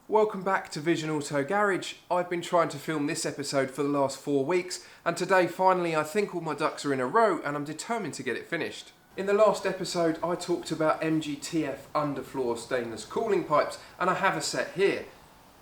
Welcome back to Vision Auto Garage. I've been trying to film this episode for the last 4 weeks, and today finally I think all my ducks are in a row and I'm determined to get it finished. In the last episode I talked about MGTF underfloor stainless cooling pipes, and I have a set here.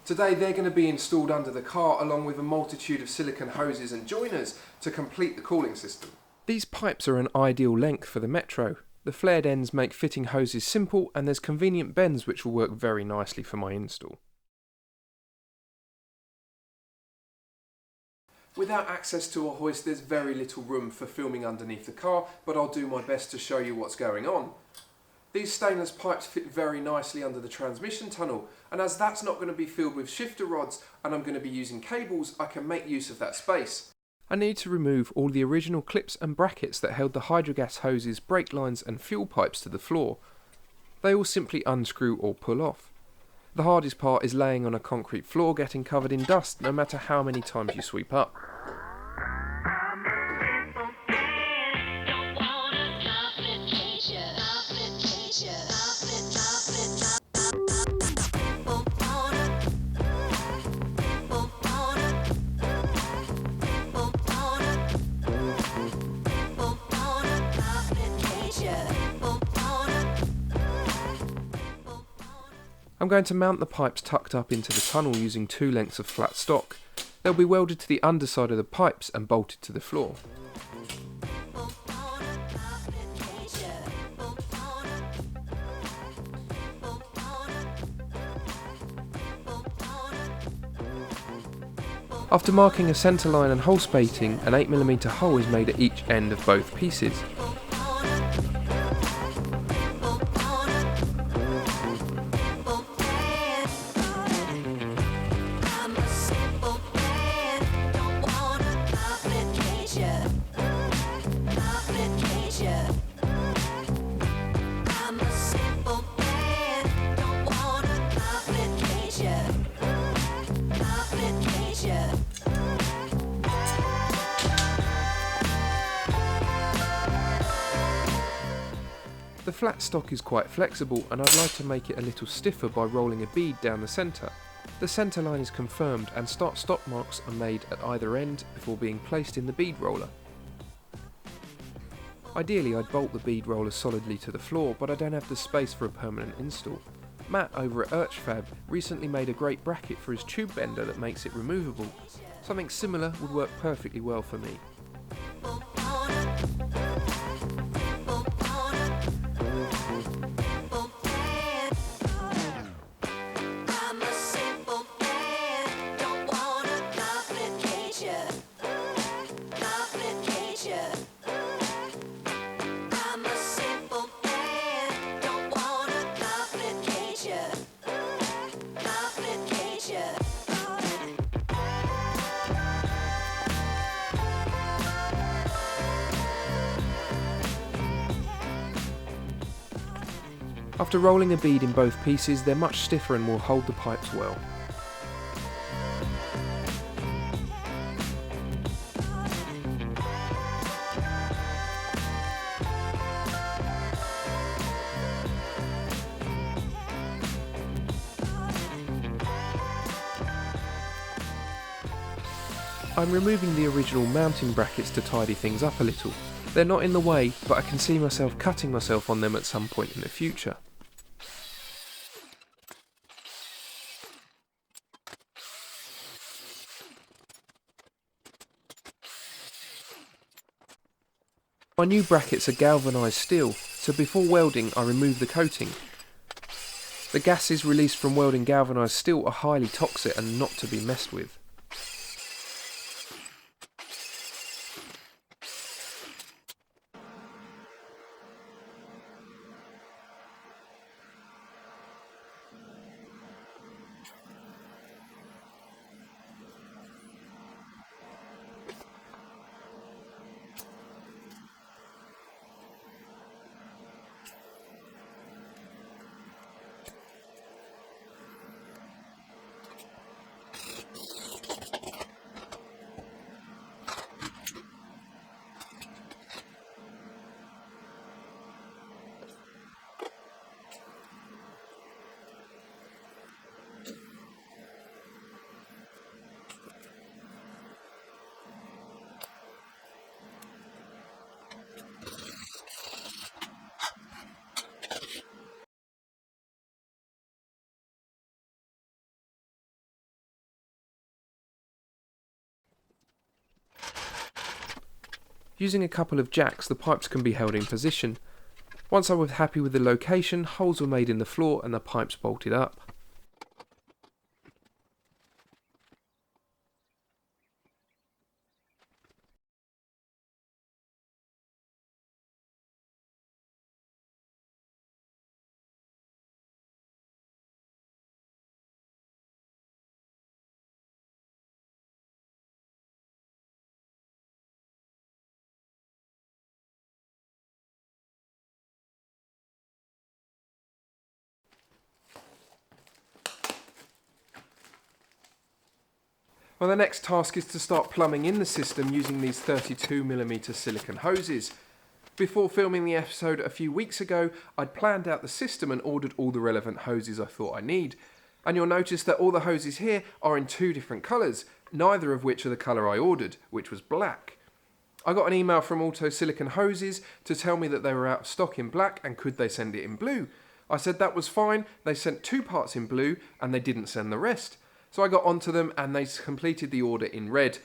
Today they're going to be installed under the car along with a multitude of silicone hoses and joiners to complete the cooling system. These pipes are an ideal length for the Metro. The flared ends make fitting hoses simple, and there's convenient bends which will work very nicely for my install. Without access to a hoist, there's very little room for filming underneath the car, but I'll do my best to show you what's going on. These stainless pipes fit very nicely under the transmission tunnel, and as that's not going to be filled with shifter rods and I'm going to be using cables, I can make use of that space. I need to remove all the original clips and brackets that held the hydrogas hoses, brake lines and fuel pipes to the floor. They all simply unscrew or pull off. The hardest part is laying on a concrete floor getting covered in dust no matter how many times you sweep up. I'm going to mount the pipes tucked up into the tunnel using 2 lengths of flat stock. They'll be welded to the underside of the pipes and bolted to the floor. After marking a centre line and hole spating, an 8mm hole is made at each end of both pieces. The flat stock is quite flexible, and I'd like to make it a little stiffer by rolling a bead down the centre. The centre line is confirmed and start-stop marks are made at either end before being placed in the bead roller. Ideally I'd bolt the bead roller solidly to the floor, but I don't have the space for a permanent install. Matt over at Urchfab recently made a great bracket for his tube bender that makes it removable. Something similar would work perfectly well for me. After rolling a bead in both pieces, they're much stiffer and will hold the pipes well. I'm removing the original mounting brackets to tidy things up a little. They're not in the way, but I can see myself cutting myself on them at some point in the future. My new brackets are galvanised steel, so before welding I remove the coating. The gases released from welding galvanised steel are highly toxic and not to be messed with. Using a couple of jacks, the pipes can be held in position. Once I was happy with the location, holes were made in the floor and the pipes bolted up. Well, the next task is to start plumbing in the system using these 32mm silicone hoses. Before filming the episode a few weeks ago, I'd planned out the system and ordered all the relevant hoses I thought I need. And you'll notice that all the hoses here are in two different colours, neither of which are the colour I ordered, which was black. I got an email from Auto Silicon Hoses to tell me that they were out of stock in black and could they send it in blue. I said that was fine. They sent 2 parts in blue and they didn't send the rest. So I got onto them and they completed the order in red.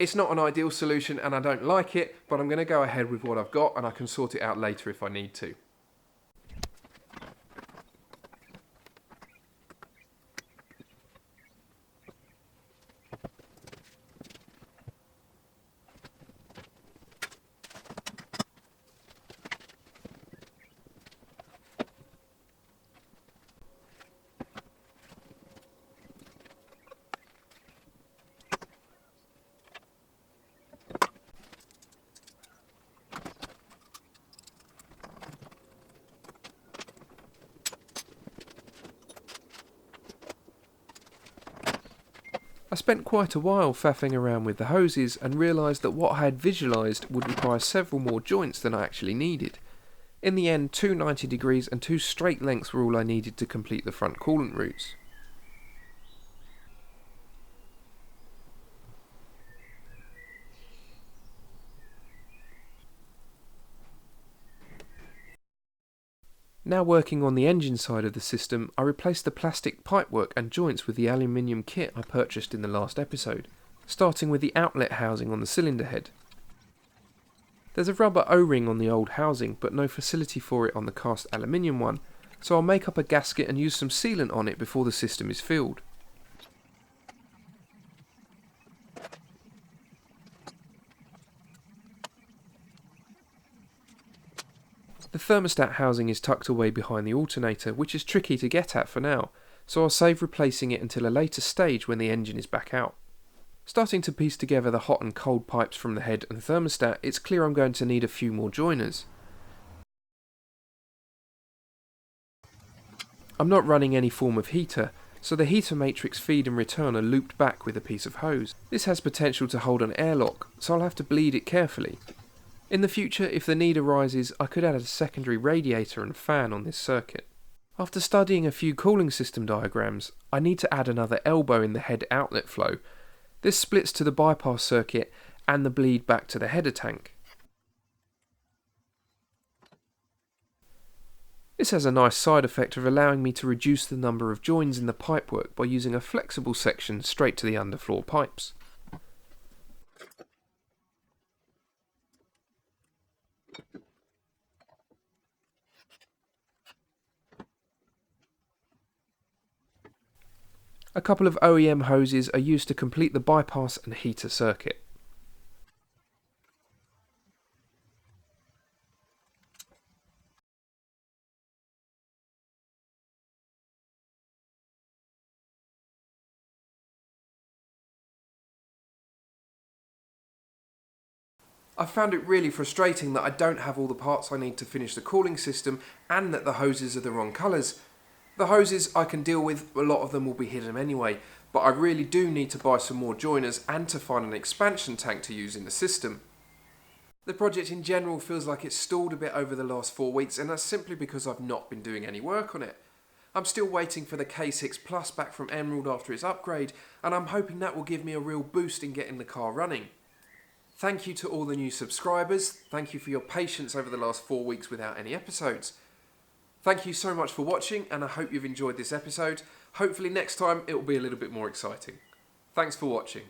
It's not an ideal solution and I don't like it, but I'm going to go ahead with what I've got and I can sort it out later if I need to. I spent quite a while faffing around with the hoses and realised that what I had visualised would require several more joints than I actually needed. In the end, 2 90 degrees and 2 straight lengths were all I needed to complete the front coolant routes. Now working on the engine side of the system, I replaced the plastic pipework and joints with the aluminium kit I purchased in the last episode, starting with the outlet housing on the cylinder head. There's a rubber O-ring on the old housing, but no facility for it on the cast aluminium one, so I'll make up a gasket and use some sealant on it before the system is filled. The thermostat housing is tucked away behind the alternator, which is tricky to get at for now, so I'll save replacing it until a later stage when the engine is back out. Starting to piece together the hot and cold pipes from the head and thermostat, it's clear I'm going to need a few more joiners. I'm not running any form of heater, so the heater matrix feed and return are looped back with a piece of hose. This has potential to hold an airlock, so I'll have to bleed it carefully. In the future, if the need arises, I could add a secondary radiator and fan on this circuit. After studying a few cooling system diagrams, I need to add another elbow in the head outlet flow. This splits to the bypass circuit and the bleed back to the header tank. This has a nice side effect of allowing me to reduce the number of joins in the pipework by using a flexible section straight to the underfloor pipes. A couple of OEM hoses are used to complete the bypass and heater circuit. I found it really frustrating that I don't have all the parts I need to finish the cooling system and that the hoses are the wrong colours. The hoses I can deal with, a lot of them will be hidden anyway, but I really do need to buy some more joiners and to find an expansion tank to use in the system. The project in general feels like it's stalled a bit over the last 4 weeks, and that's simply because I've not been doing any work on it. I'm still waiting for the K6 Plus back from Emerald after its upgrade, and I'm hoping that will give me a real boost in getting the car running. Thank you to all the new subscribers. Thank you for your patience over the last 4 weeks without any episodes. Thank you so much for watching, and I hope you've enjoyed this episode. Hopefully next time it will be a little bit more exciting. Thanks for watching.